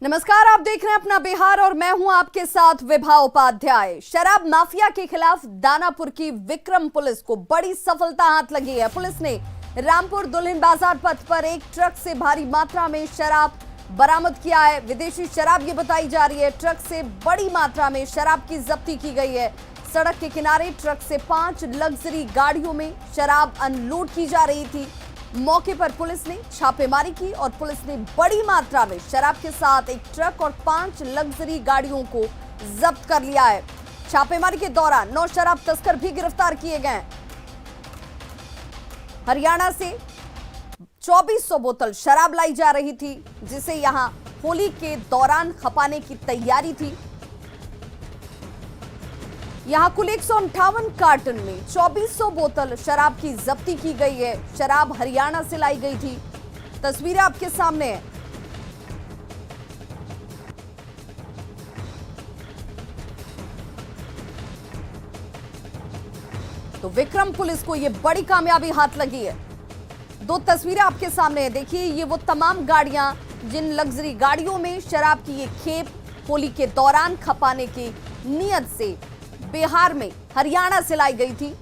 नमस्कार, आप देख रहे हैं अपना बिहार और मैं हूं आपके साथ विभा उपाध्याय। शराब माफिया के खिलाफ दानापुर की विक्रम पुलिस को बड़ी सफलता हाथ लगी है। पुलिस ने रामपुर दुल्हिन बाजार पथ पर एक ट्रक से भारी मात्रा में शराब बरामद किया है। विदेशी शराब ये बताई जा रही है। ट्रक से बड़ी मात्रा में शराब की जब्ती की गई है। सड़क के किनारे ट्रक से 5 लग्जरी गाड़ियों में शराब अनलोड की जा रही थी। मौके पर पुलिस ने छापेमारी की और पुलिस ने बड़ी मात्रा में शराब के साथ एक ट्रक और 5 लग्जरी गाड़ियों को जब्त कर लिया है। छापेमारी के दौरान 9 शराब तस्कर भी गिरफ्तार किए गए। हरियाणा से 2400 बोतल शराब लाई जा रही थी, जिसे यहां होली के दौरान खपाने की तैयारी थी। यहां कुल 158 कार्टन में 2400 बोतल शराब की जब्ती की गई है। शराब हरियाणा से लाई गई थी। तस्वीरें आपके सामने है। तो विक्रम पुलिस को यह बड़ी कामयाबी हाथ लगी है। 2 तस्वीरें आपके सामने है। देखिए, ये वो तमाम गाड़ियां जिन लग्जरी गाड़ियों में शराब की ये खेप होली के दौरान खपाने की नीयत से बिहार में हरियाणा से लाई गई थी।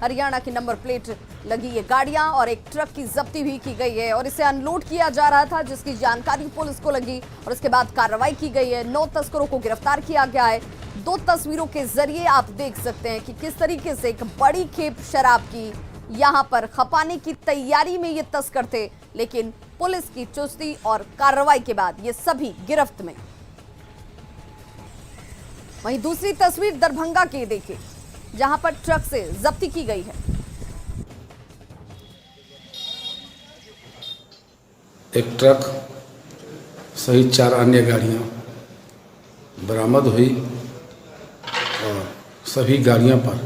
हरियाणा की नंबर प्लेट लगी ये गाड़ियां और एक ट्रक की जब्ती भी की गई है और इसे अनलोड किया जा रहा था, जिसकी जानकारी पुलिस को लगी और इसके बाद कार्रवाई की गई है। 9 तस्करों को गिरफ्तार किया गया है। 2 तस्वीरों के जरिए आप देख सकते हैं कि किस तरीके से एक बड़ी खेप शराब की यहां पर खपाने की तैयारी में ये तस्कर थे, लेकिन पुलिस की चुस्ती और कार्रवाई के बाद ये सभी गिरफ्त में। वहीं दूसरी तस्वीर दरभंगा की देखिए, जहां पर ट्रक से जब्ती की गई है। एक ट्रक सहित 4 अन्य गाड़ियां बरामद हुई और सभी गाड़ियों पर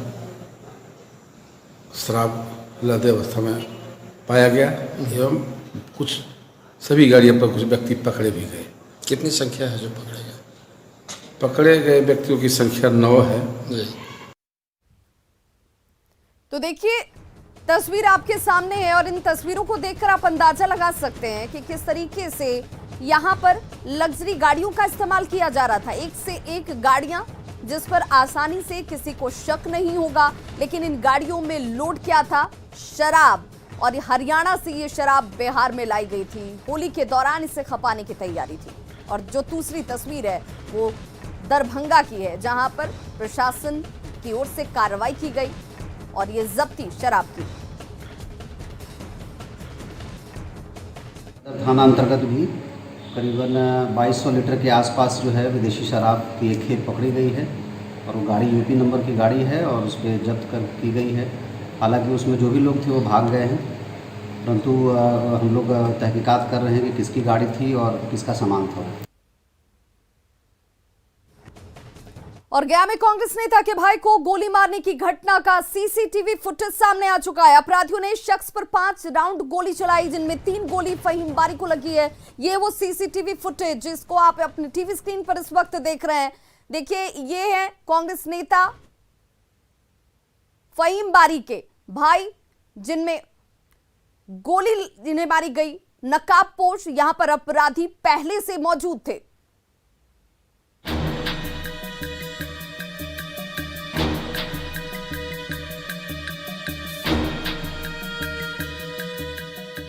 शराब लदे अवस्था में पाया गया एवं सभी गाड़ियों पर कुछ व्यक्ति पकड़े भी गए। कितनी संख्या है जो पकड़े गए? पकड़े गए व्यक्तियों की संख्या 9 है। तो देखिए, तस्वीर आपके सामने है और इन तस्वीरों को देखकर आप अंदाजा लगा सकते हैं कि किस तरीके से यहां पर लग्जरी गाड़ियों का इस्तेमाल किया जा रहा था। एक से एक गाड़ियां जिस पर आसानी से किसी को शक नहीं होगा, लेकिन इन गाड़ियों में लोड क्या था? शराब। और हरियाणा से ये शराब बिहार में लाई गई थी। होली के दौरान इसे खपाने की तैयारी थी। और जो दूसरी तस्वीर है वो दरभंगा की है, जहां पर प्रशासन की ओर से कार्रवाई की गई और ये जब्ती शराब की। थाना अंतर्गत भी करीबन 2200 लीटर के आसपास जो है विदेशी शराब की एक खेप पकड़ी गई है और वो गाड़ी यूपी नंबर की गाड़ी है और उस पर जब्त की गई है। हालांकि उसमें जो भी लोग थे वो भाग गए हैं, परंतु हम लोग तहकीकात कर रहे हैं कि किसकी गाड़ी थी और किसका सामान था। और गया में कांग्रेस नेता के भाई को गोली मारने की घटना का सीसीटीवी फुटेज सामने आ चुका है। अपराधियों ने शख्स पर 5 राउंड गोली चलाई, जिनमें 3 गोली फहीम बारी को लगी है। ये वो सीसीटीवी फुटेज जिसको आप अपने टीवी स्क्रीन पर इस वक्त देख रहे हैं। देखिए, ये है कांग्रेस नेता फहीम बारी के भाई, जिनमें गोली जिन्हें मारी गई। नकाबपोश यहां पर अपराधी पहले से मौजूद थे।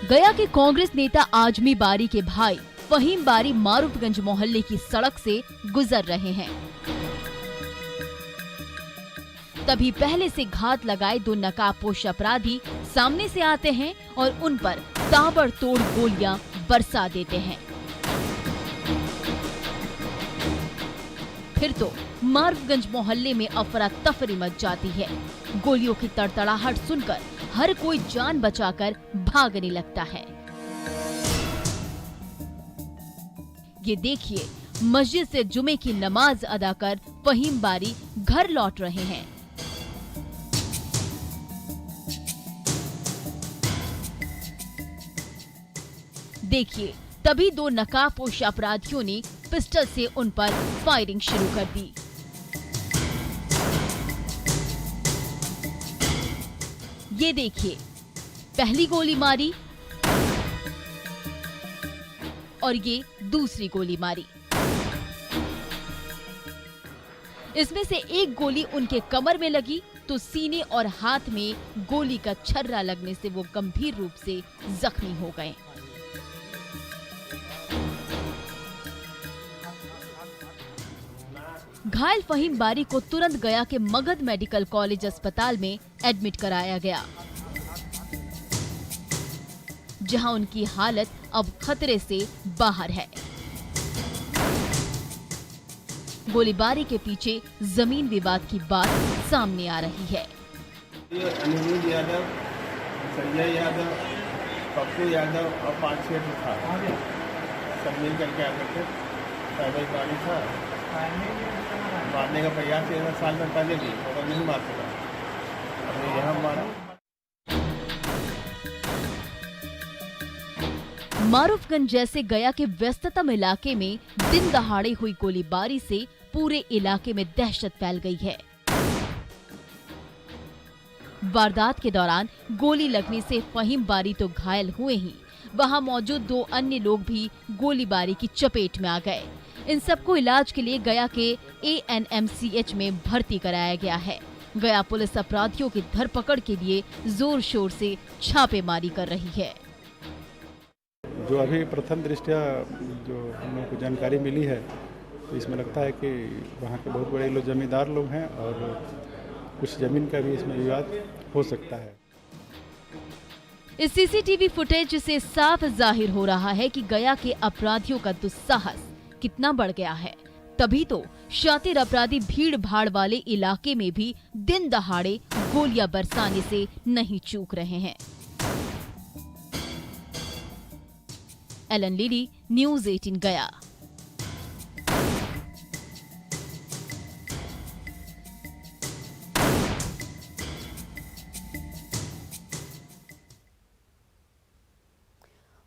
गया के कांग्रेस नेता आजमी बारी के भाई फहीम बारी मारूफगंज मोहल्ले की सड़क से गुजर रहे हैं। तभी पहले से घात लगाए 2 नकाबपोश अपराधी सामने से आते हैं और उन पर ताबड़तोड़ गोलियां बरसा देते हैं। फिर तो मारूफगंज मोहल्ले में अफरा तफरी मच जाती है। गोलियों की तड़तड़ाहट सुनकर हर कोई जान बचाकर भागने लगता है। ये देखिए, मस्जिद से जुमे की नमाज अदा कर फहीम बारी घर लौट रहे हैं। देखिए, तभी 2 नकाबपोश अपराधियों ने पिस्टल से उन पर फायरिंग शुरू कर दी। ये देखिए, पहली गोली मारी और ये दूसरी गोली मारी। इसमें से एक गोली उनके कमर में लगी तो सीने और हाथ में गोली का छर्रा लगने से वो गंभीर रूप से जख्मी हो गए। घायल फहीम बारी को तुरंत गया के मगध मेडिकल कॉलेज अस्पताल में एडमिट कराया गया, जहां उनकी हालत अब खतरे से बाहर है। गोलीबारी के पीछे जमीन विवाद की बात सामने आ रही है। अनिरुद्ध यादव, संजय यादव, पप्पू यादव और 5-6 था, सब मिल करके आकर के पैदल गाड़ी था, मारने का प्रयास 1 साल में पहले भी मगर नहीं मार सका, हमने यहाँ मारा। मारूफगंज जैसे गया के व्यस्ततम इलाके में दिन दहाड़े हुई गोलीबारी से पूरे इलाके में दहशत फैल गई है। वारदात के दौरान गोली लगने से फहीम बारी तो घायल हुए ही वहां मौजूद 2 अन्य लोग भी गोलीबारी की चपेट में आ गए। इन सबको इलाज के लिए गया के ANMCH में भर्ती कराया गया है। गया पुलिस अपराधियों की धरपकड़ के लिए जोर शोर से छापेमारी कर रही है। जो अभी प्रथम दृष्टया जो हम लोग को जानकारी मिली है, तो इसमें लगता है कि वहाँ के बहुत बड़े लोग जमींदार लोग हैं और कुछ जमीन का भी इसमें विवाद हो सकता है। इस CCTV फुटेज से साफ जाहिर हो रहा है कि गया के अपराधियों का दुस्साहस कितना बढ़ गया है। तभी तो शातिर अपराधी भीड़ भाड़ वाले इलाके में भी दिन दहाड़े गोलियां बरसाने से नहीं चूक रहे हैं। एलन लिली, न्यूज़ 18 गया।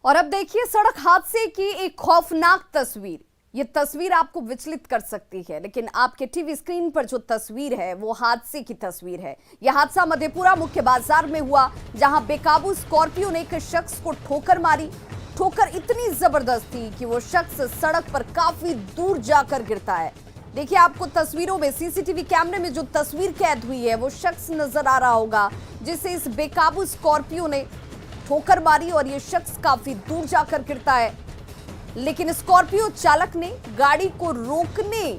और अब देखिए सड़क हादसे की एक खौफनाक तस्वीर। ये तस्वीर आपको विचलित कर सकती है, लेकिन आपके टीवी स्क्रीन पर जो तस्वीर है वो हादसे की तस्वीर है। यह हादसा मधेपुरा मुख्य बाजार में हुआ, जहां बेकाबू स्कॉर्पियो ने एक शख्स को ठोकर मारी। ठोकर इतनी जबरदस्त थी कि वो शख्स सड़क पर काफी दूर जाकर गिरता है। देखिए आपको तस्वीरों में CCTV कैमरे में जो तस्वीर कैद हुई है वो शख्स नजर आ रहा होगा जिसे इस बेकाबू स्कॉर्पियो ने ठोकर मारी और ये शख्स काफी दूर जाकर गिरता है। लेकिन स्कॉर्पियो चालक ने गाड़ी को रोकने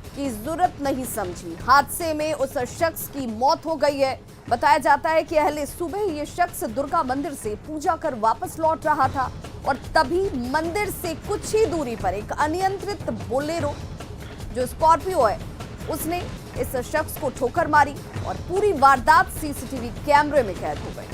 की जरूरत नहीं समझी। हादसे में उस शख्स की मौत हो गई है। बताया जाता है कि अहले सुबह ये शख्स दुर्गा मंदिर से पूजा कर वापस लौट रहा था और तभी मंदिर से कुछ ही दूरी पर एक अनियंत्रित बोलेरो जो स्कॉर्पियो है उसने इस शख्स को ठोकर मारी और पूरी वारदात CCTV कैमरे में कैद हो गई।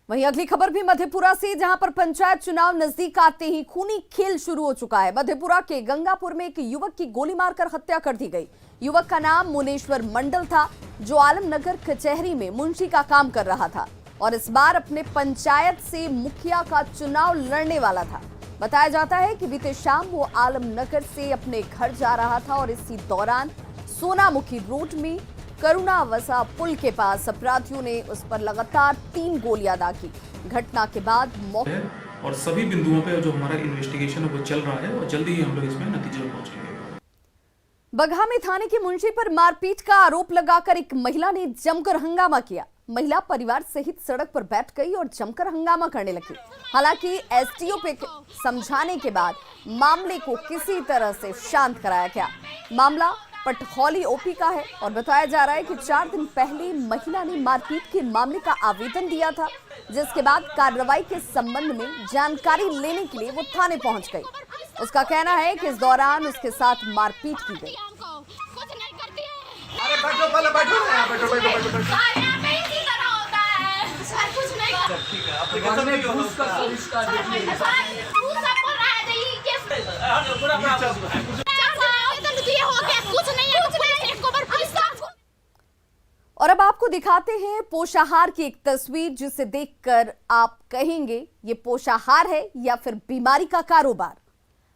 वहीं अगली खबर भी मधेपुरा से, जहां पर पंचायत चुनाव नजदीक आते ही खूनी खेल शुरू हो चुका है। मधेपुरा के गंगापुर में एक युवक की गोली मारकर हत्या कर दी गई। युवक का नाम मुनेश्वर मंडल था, जो आलमनगर कचहरी में मुंशी का काम कर रहा था और इस बार अपने पंचायत से मुखिया का चुनाव लड़ने वाला था। बताया जाता है कि बीते शाम वो आलमनगर से अपने घर जा रहा था और इसी दौरान सोनामुखी रोड में करुणावसा पुल के पास अपराधियों ने उस पर लगातार 3 गोलियां दागी। घटना के बाद मौके और सभी बिंदुओं पे जो हमारा इन्वेस्टिगेशन है वो चल रहा है और जल्दी ही हम लोग इसमें नतीजे पर पहुंचेंगे। बगहा थाने के मुंशी पर मारपीट का आरोप लगाकर एक महिला ने जमकर हंगामा किया। महिला परिवार सहित सड़क पर बैठ गई और जमकर हंगामा करने लगी। हालांकि एसटीओ पे समझाने के बाद मामले को किसी तरह से शांत कराया गया। मामला पटखौली ओपी का है और बताया जा रहा है कि 4 दिन पहले महिला ने मारपीट के मामले का आवेदन दिया था, जिसके बाद कार्रवाई के संबंध में जानकारी लेने के लिए वो थाने पहुंच गई। उसका कहना है कि इस दौरान उसके साथ मारपीट की गई। और अब आपको दिखाते हैं पोषाहार की एक तस्वीर, जिसे देखकर आप कहेंगे ये पोषाहार है या फिर बीमारी का कारोबार।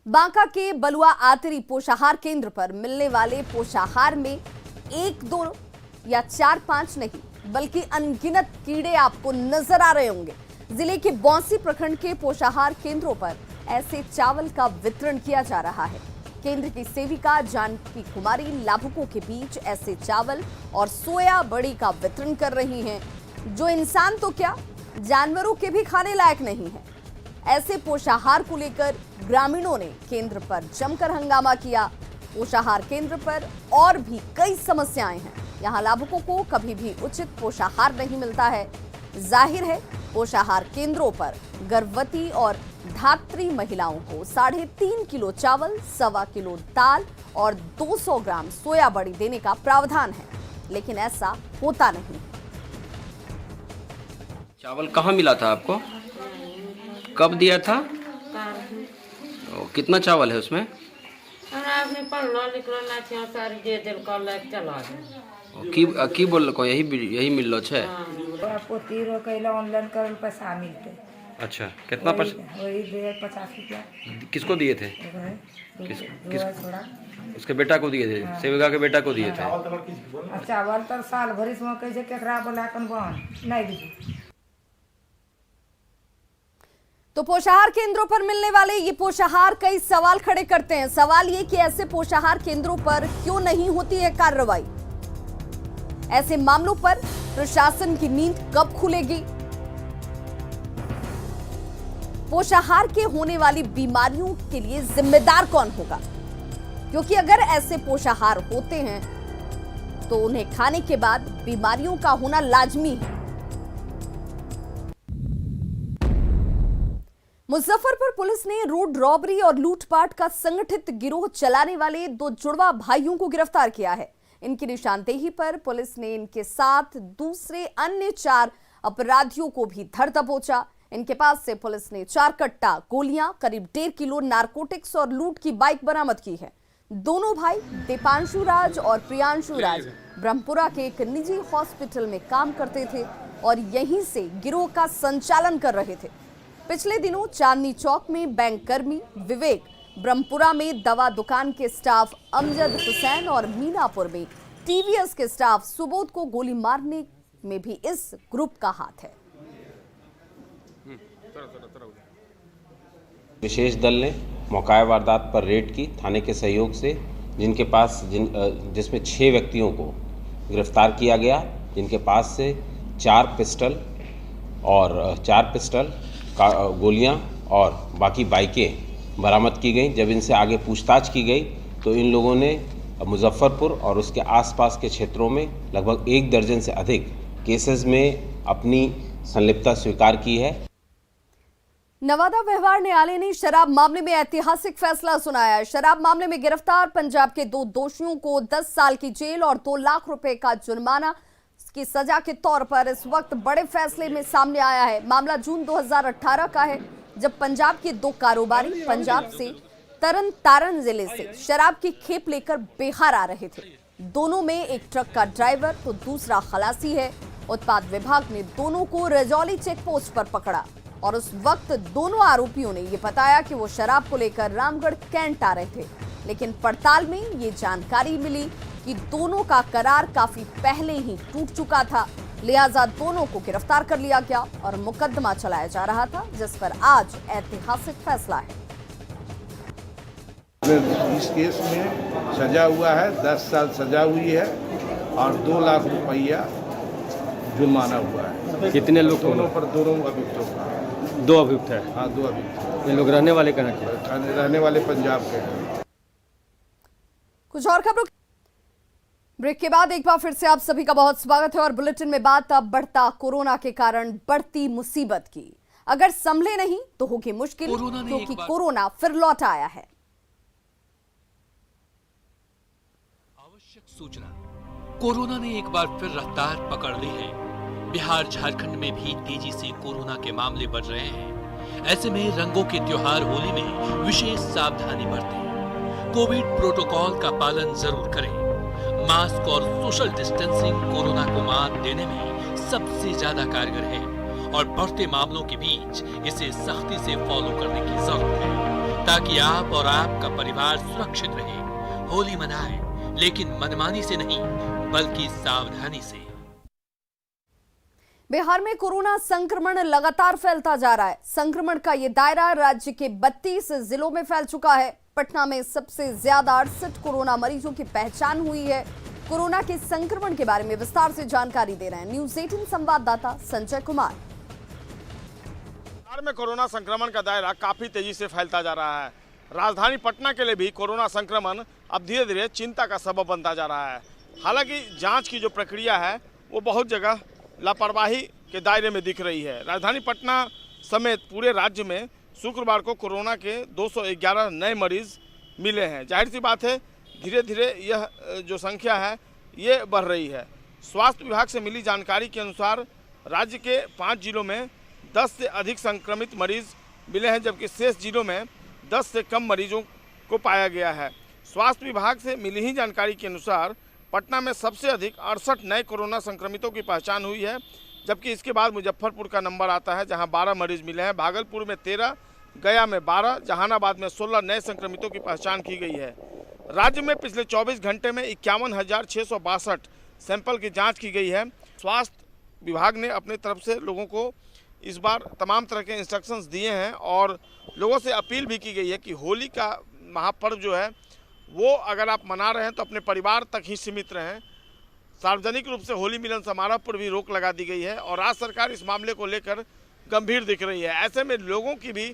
बांका के बलुआ आतरी पोषाहार केंद्र पर मिलने वाले पोषाहार में 1, 2 या 4, 5 नहीं, बल्कि अनगिनत कीड़े आपको नजर आ रहे होंगे। जिले के बौंसी प्रखंड के पोषाहार केंद्रों पर ऐसे चावल का वितरण किया जा रहा है। केंद्र की सेविका जानकी कुमारी लाभुकों के बीच ऐसे चावल और सोया बड़ी का वितरण कर रही हैं, जो इंसान तो क्या जानवरों के भी खाने लायक नहीं है। ऐसे पोषाहार को लेकर ग्रामीणों ने केंद्र पर जमकर हंगामा किया। पोषाहार केंद्र पर और भी कई समस्याएं हैं। यहां लाभुकों को कभी भी उचित पोषाहार नहीं मिलता है। जाहिर है पोषाहार केंद्रों पर गर्भवती और धात्री महिलाओं को 3.5 किलो चावल, 1.25 किलो दाल और 200 ग्राम सोया बड़ी देने का प्रावधान है, लेकिन ऐसा होता नहीं। चावल कहाँ मिला था आपको? कब दिया था? कितना चावल है उसमें? की बोल को यही मिल लो छे। आपको 13 कैला ऑनलाइन करल पैसा मिलते। अच्छा, कितना पैसा? वही 50 रुपया। किसको दिए थे? उसके बेटा को दिए थे? सेविका के बेटा को दिए थे? चावल तो साल भरी में कैसे केकरा बोला कन बहन नहीं दी। तो पोषाहार केंद्रों पर मिलने वाले ये पोषाहार कई सवाल खड़े करते हैं। सवाल ये कि ऐसे पोषाहार केंद्रों पर क्यों नहीं होती है कार्रवाई? ऐसे मामलों पर प्रशासन की नींद कब खुलेगी? पोषाहार के होने वाली बीमारियों के लिए जिम्मेदार कौन होगा? क्योंकि अगर ऐसे पोषाहार होते हैं तो उन्हें खाने के बाद बीमारियों का होना लाजमी है। मुजफ्फरपुर पुलिस ने रोड रॉबरी और लूटपाट का संगठित गिरोह चलाने वाले 2 जुड़वा भाइयों को गिरफ्तार किया है। इनकी निशानदेही पर पुलिस ने इनके साथ दूसरे अन्य 4 अपराधियों को भी धर दबोचा। इनके पास से पुलिस ने 4 कट्टा गोलियां, करीब 1.5 किलो नारकोटिक्स और लूट की बाइक बरामद की है। दोनों भाई दीपांशु राज और प्रियांशु राज ब्रह्मपुरा के एक निजी हॉस्पिटल में काम करते थे और यहीं से गिरोह का संचालन कर रहे थे। पिछले दिनों चांदनी चौक में बैंक कर्मी विवेक, ब्रह्मपुरा में दवा दुकान के स्टाफ अमजद हुसैन और मीनापुर में टीवीएस के स्टाफ सुबोध को गोली मारने में भी इस ग्रुप का हाथ है। विशेष दल ने मौका वारदात पर रेड की थाने के सहयोग से, जिसमें 6 व्यक्तियों को गिरफ्तार किया गया, जिनके पास से 4 पिस्टल गोलियां और बाकी बाइकें बरामद की गई। जब इनसे आगे पूछताछ की गई तो इन लोगों ने मुजफ्फरपुर और उसके आसपास के क्षेत्रों में लगभग 1 दर्जन से अधिक केसेस में अपनी संलिप्तता स्वीकार की है। नवादा व्यवहार न्यायालय ने शराब मामले में ऐतिहासिक फैसला सुनाया है। शराब मामले में गिरफ्तार पंजाब के 2 दोषियों को 10 साल की जेल और 2 लाख रुपए का जुर्माना की सजा के तौर पर इस वक्त बड़े फैसले में सामने आया है। मामला जून 2018 का है, जब पंजाब के 2 कारोबारी पंजाब से तरन तारण जिले से शराब की खेप लेकर बिहार आ रहे थे। दोनों में एक ट्रक का ड्राइवर तो दूसरा खलासी है। उत्पाद विभाग ने दोनों को रजौली चेक पोस्ट पर पकड़ा और उस वक्त दोनों आरोपियों ने ये बताया कि वो शराब को लेकर रामगढ़ कैंट आ रहे थे, लेकिन पड़ताल में ये जानकारी मिली कि दोनों का करार काफी पहले ही टूट चुका था। लिहाजा दोनों को गिरफ्तार कर लिया गया और मुकदमा चलाया जा रहा था, जिस पर आज ऐतिहासिक फैसला है। इस केस में सजा हुआ है, 10 साल सजा हुई है और 2 लाख रुपया जुर्माना हुआ है। कितने लोग? दोनों पर, दोनों अभियुक्तों का। 2 अभियुक्त है? हाँ, 2 अभियुक्त। ये लोग रहने वाले कहाँ के? रहने वाले पंजाब के हैं। कुछ और खबरों ब्रेक के बाद एक बार फिर से आप सभी का बहुत स्वागत है और बुलेटिन में बात अब बढ़ता कोरोना के कारण बढ़ती मुसीबत की। अगर संभले नहीं तो होगी मुश्किल, क्योंकि कोरोना फिर लौट आया है। आवश्यक सूचना, कोरोना ने एक बार फिर रफ्तार पकड़ ली है। बिहार झारखंड में भी तेजी से कोरोना के मामले बढ़ रहे हैं। ऐसे में रंगों के त्योहार होली में विशेष सावधानी बरतें। कोविड प्रोटोकॉल का पालन जरूर करें। मास्क और सोशल डिस्टेंसिंग कोरोना को मात देने में सबसे ज्यादा कारगर है और बढ़ते मामलों के बीच इसे सख्ती से फॉलो करने की जरूरत है, ताकि आप और आपका परिवार सुरक्षित रहे। होली मनाएं, लेकिन मनमानी से नहीं, बल्कि सावधानी से। बिहार में कोरोना संक्रमण लगातार फैलता जा रहा है। संक्रमण का ये दायरा राज्य के 32 जिलों में फैल चुका है। पटना में सबसे ज्यादा 68 कोरोना मरीजों की पहचान हुई है। कोरोना के संक्रमण के बारे में विस्तार से जानकारी दे रहे हैं न्यूज़ 18 संवाददाता संजय कुमार। बिहार में कोरोना संक्रमण का दायरा काफी तेजी से फैलता जा रहा है। राजधानी पटना के लिए भी कोरोना संक्रमण अब धीरे धीरे चिंता का सबब बनता जा रहा है। हालांकि जांच की जो प्रक्रिया है वो बहुत जगह लापरवाही के दायरे में दिख रही है। राजधानी पटना समेत पूरे राज्य में शुक्रवार को कोरोना के 211 नए मरीज मिले हैं। जाहिर सी बात है धीरे धीरे यह जो संख्या है ये बढ़ रही है। स्वास्थ्य विभाग से मिली जानकारी के अनुसार राज्य के 5 जिलों में 10 से अधिक संक्रमित मरीज मिले हैं, जबकि शेष जिलों में 10 से कम मरीजों को पाया गया है। स्वास्थ्य विभाग से मिली ही जानकारी के अनुसार पटना में सबसे अधिक 68 नए कोरोना संक्रमितों की पहचान हुई है, जबकि इसके बाद मुजफ्फरपुर का नंबर आता है जहां 12 मरीज मिले हैं। भागलपुर में 13, गया में 12, जहानाबाद में 16 नए संक्रमितों की पहचान की गई है। राज्य में पिछले 24 घंटे में 51,662 सैंपल की जांच की गई है। स्वास्थ्य विभाग ने अपनी तरफ से लोगों को इस बार तमाम तरह के इंस्ट्रक्शंस दिए हैं और लोगों से अपील भी की गई है कि होली का महापर्व जो है वो अगर आप मना रहे हैं तो अपने परिवार तक ही सीमित रहें। सार्वजनिक रूप से होली मिलन समारोह पर भी रोक लगा दी गई है और राज्य सरकार इस मामले को लेकर गंभीर दिख रही है। ऐसे में लोगों की भी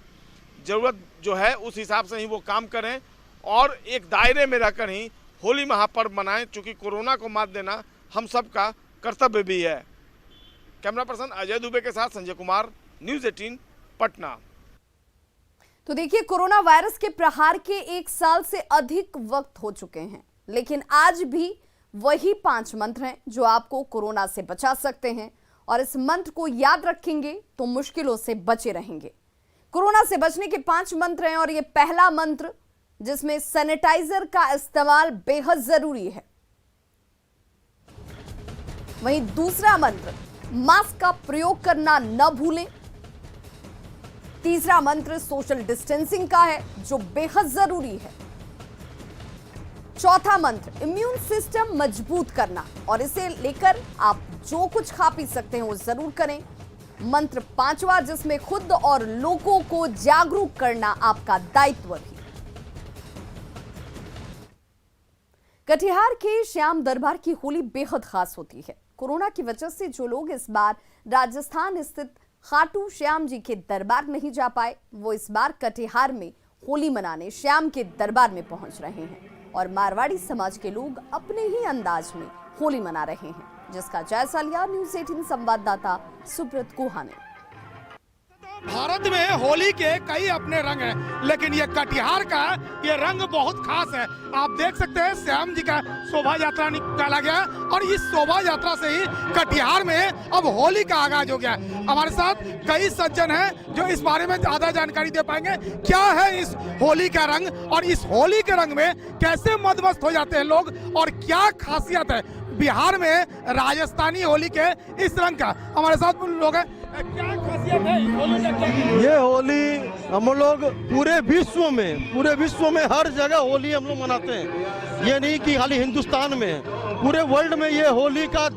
ज़रूरत जो है उस हिसाब से ही वो काम करें और एक दायरे में रहकर ही होली महापर्व मनाएं, चूँकि कोरोना को मात देना हम सबका कर्तव्य भी है। कैमरा पर्सन अजय दुबे के साथ संजय कुमार, न्यूज़ 18 पटना। तो देखिए, कोरोना वायरस के प्रहार के 1 साल से अधिक वक्त हो चुके हैं, लेकिन आज भी वही 5 मंत्र हैं जो आपको कोरोना से बचा सकते हैं और इस मंत्र को याद रखेंगे तो मुश्किलों से बचे रहेंगे। कोरोना से बचने के 5 मंत्र हैं और ये पहला मंत्र जिसमें सैनिटाइजर का इस्तेमाल बेहद जरूरी है। वहीं दूसरा मंत्र, मास्क का प्रयोग करना न भूलें। तीसरा मंत्र सोशल डिस्टेंसिंग का है जो बेहद जरूरी है। चौथा मंत्र इम्यून सिस्टम मजबूत करना और इसे लेकर आप जो कुछ खा पी सकते हैं वो जरूर करें। मंत्र 5वां जिसमें खुद और लोगों को जागरूक करना आपका दायित्व भी। कटिहार के श्याम दरबार की होली बेहद खास होती है। कोरोना की वजह से जो लोग इस बार राजस्थान स्थित खाटू श्याम जी के दरबार नहीं जा पाए, वो इस बार कटिहार में होली मनाने श्याम के दरबार में पहुंच रहे हैं और मारवाड़ी समाज के लोग अपने ही अंदाज में होली मना रहे हैं, जिसका जायजा लिया न्यूज़ 18 संवाददाता सुब्रत गुहा ने। भारत में होली के कई अपने रंग हैं, लेकिन ये कटिहार का ये रंग बहुत खास है। आप देख सकते हैं श्याम जी का शोभा यात्रा निकाला गया और इस शोभा यात्रा से ही कटिहार में अब होली का आगाज हो गया। हमारे साथ कई सज्जन हैं जो इस बारे में ज्यादा जानकारी दे पाएंगे। क्या है इस होली का रंग और इस होली के रंग में कैसे मदमस्त हो जाते हैं लोग और क्या खासियत है बिहार में राजस्थानी होली के इस रंग का। हमारे साथ लोग हैं, क्या खासियत है इस होली का? ये होली हम लोग पूरे विश्व में हर जगह होली हम लोग मनाते हैं। ये नहीं कि खाली हिंदुस्तान में, पूरे वर्ल्ड में ये होली का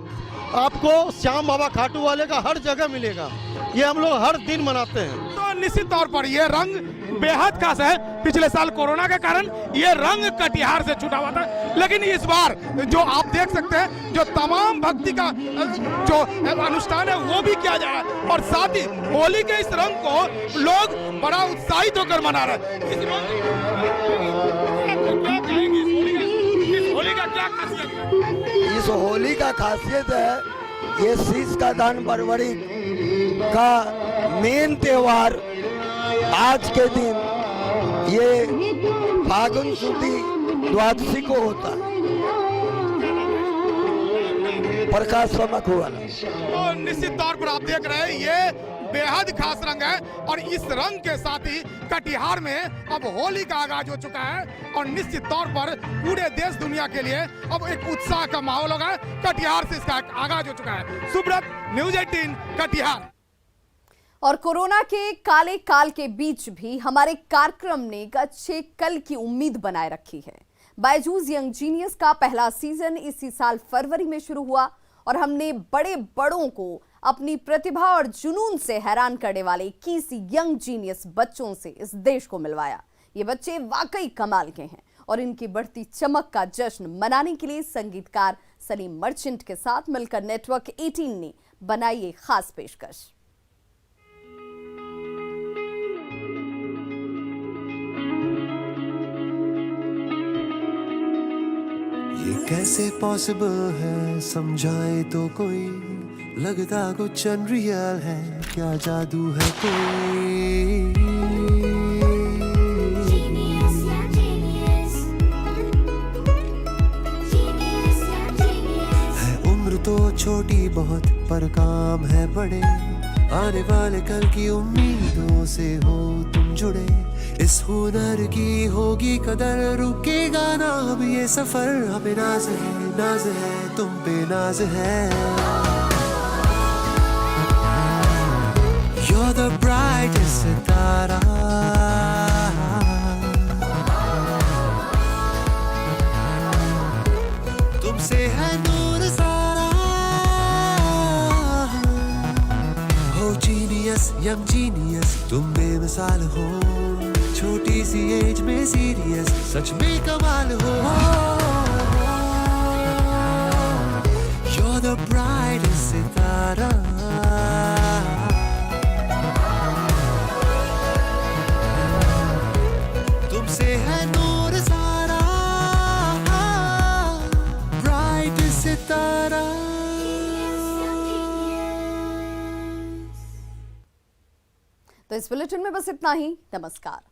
आपको श्याम बाबा खाटू वाले का हर जगह मिलेगा। ये हम लोग हर दिन मनाते हैं। तो निश्चित तौर पर ये रंग बेहद खास है। पिछले साल कोरोना के कारण ये रंग कटिहार से छूटा हुआ था, लेकिन इस बार जो आप देख सकते हैं जो तमाम भक्ति का जो अनुष्ठान है वो भी किया जा रहा है और साथ ही होली के इस रंग को लोग बड़ा उत्साहित होकर मना रहे हैं। इस होली का क्या खासियत है? इस होली का खासियत है ये शीश का दान बरवड़ी का मेन त्योहार आज के दिन ये फागुन शुद्धि द्वादशी को होता है, प्रकाश मखु वाला। तो निश्चित तौर पर आप देख रहे हैं ये बेहद खास रंग है और इस रंग के साथ ही कटिहार में अब होली का आगाज हो चुका है और निश्चित तौर पर पूरे देश दुनिया के लिए अब एक उत्साह का माहौल होगा। कटिहार से इसका आगाज हो चुका है। सुब्रत, न्यूज़ 18 कटिहार। और कोरोना के काले काल के बीच भी हमारे कार्यक्रम ने एक अच्छे कल की उम्मीद बनाए रखी है। बायजूस यंग जीनियस का पहला सीजन इसी साल फरवरी में शुरू हुआ और हमने बड़े बड़ों को अपनी प्रतिभा और जुनून से हैरान करने वाले 21 यंग जीनियस बच्चों से इस देश को मिलवाया। ये बच्चे वाकई कमाल के हैं और इनकी बढ़ती चमक का जश्न मनाने के लिए संगीतकार सलीम मर्चेंट के साथ मिलकर नेटवर्क 18 ने बनाई ये खास पेशकश। ये कैसे पॉसिबल है, समझाए तो कोई, लगता कुछ अनरियल है, क्या जादू है कोई। है उम्र तो छोटी बहुत पर काम है बड़े, आने वाले कल की उम्मीदों से हो तुम जुड़े। इस हुनर की होगी कदर, रुकेगा ना अब ये सफर। हमें नाज है तुम पे नाज है। You're the brightest सितारा, तुमसे है नूर सारा। हो जीनियस यंग जीनियस, तुम बेमिसाल हो, छोटी सी एज में सीरियस, सच में कमाल हो। You're the brightest सितारा, तुमसे है नूर सारा, brightest सितारा। तो इस बुलेटिन में बस इतना ही। नमस्कार।